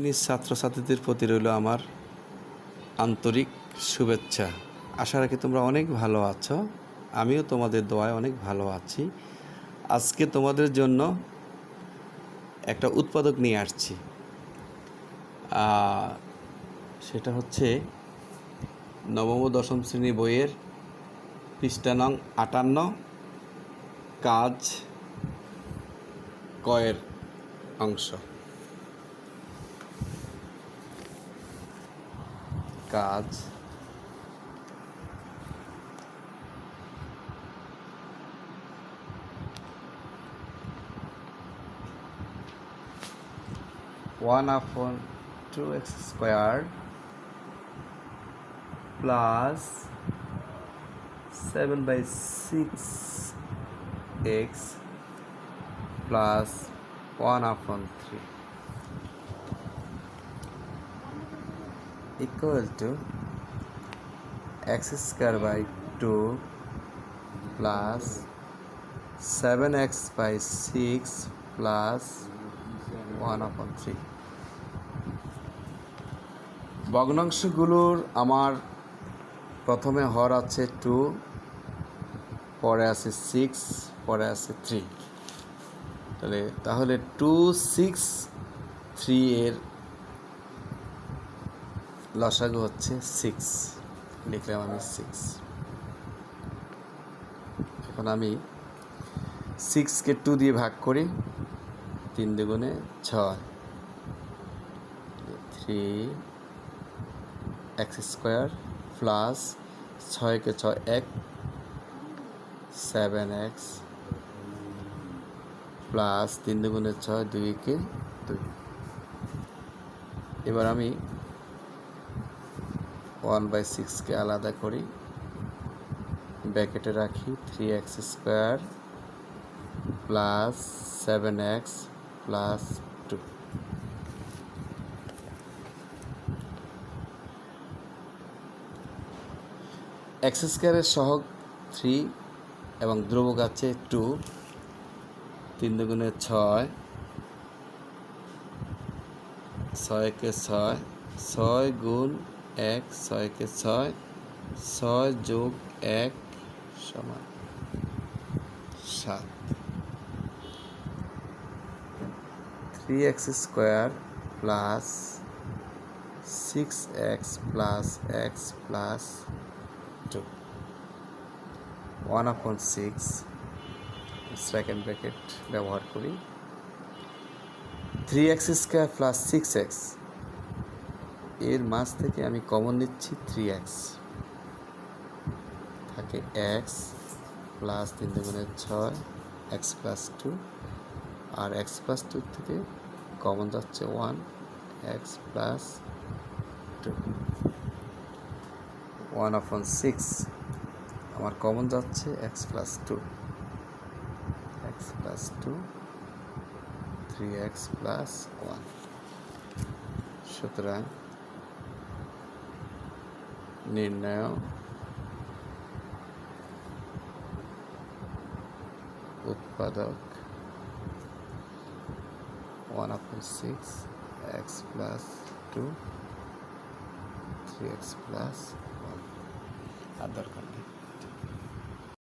নিজ ছাত্রছাত্রীদের প্রতি রইল আমার আন্তরিক শুভেচ্ছা। আশা রাখি তোমরা অনেক ভালো আছো, আমিও তোমাদের দোয়ায় অনেক ভালো আছি। আজকে তোমাদের জন্য একটা উৎপাদক নিয়ে আসছি, সেটা হচ্ছে নবম ও দশম শ্রেণী বইয়ের পৃষ্ঠা নং 58, কাজ কয়ের অংশ। কাজ 1/2x² plus 7/6x plus 1/3 equal to x² by 2 plus 7x/6 plus 1/3। ভগ্নাংশগুলোর আমার প্রথমে হর আছে 2, পরে আছে 6, পরে আছে 3। তাহলে 2, 6, 3 এর লসাগু হচ্ছে 6, লিখলাম আমি 6। এখন আমি 6কে 2 দিয়ে ভাগ করি, 3 দুগুণে 6, 3x² প্লাস 6কে 6 1, 7x প্লাস 3 দুগুণে 6, 2কে 2। এবার আমি 1/6কে আলাদা করি, ব্র্যাকেটে রাখি, 3x² plus 7x plus 2। x² সহগ 3 এবং ধ্রুবক আছে 2, 3 দুগুণে 6, 6কে 6, 6 গুণ 1, 6কে 6, 6 যোগ 1 সমান 7। 3x² plus 6x plus x plus 2, 1/6 second bracket ব্যবহার করি, 3x² প্লাস 6x এর মাঝ থেকে আমি কমন নিচ্ছি 3x, থাকে x প্লাস 3 দুগুণে 6, x প্লাস 2, আর x প্লাস 2 থেকে কমন যাচ্ছে 1, x প্লাস 2। 1/6 আমার কমন যাচ্ছে x plus 2, x plus 2, 3x plus 1। সুতরাং নির্ণয় উৎপাদক 1/6 x প্লাস 2, 3x প্লাস 1। আর দরকার নেই।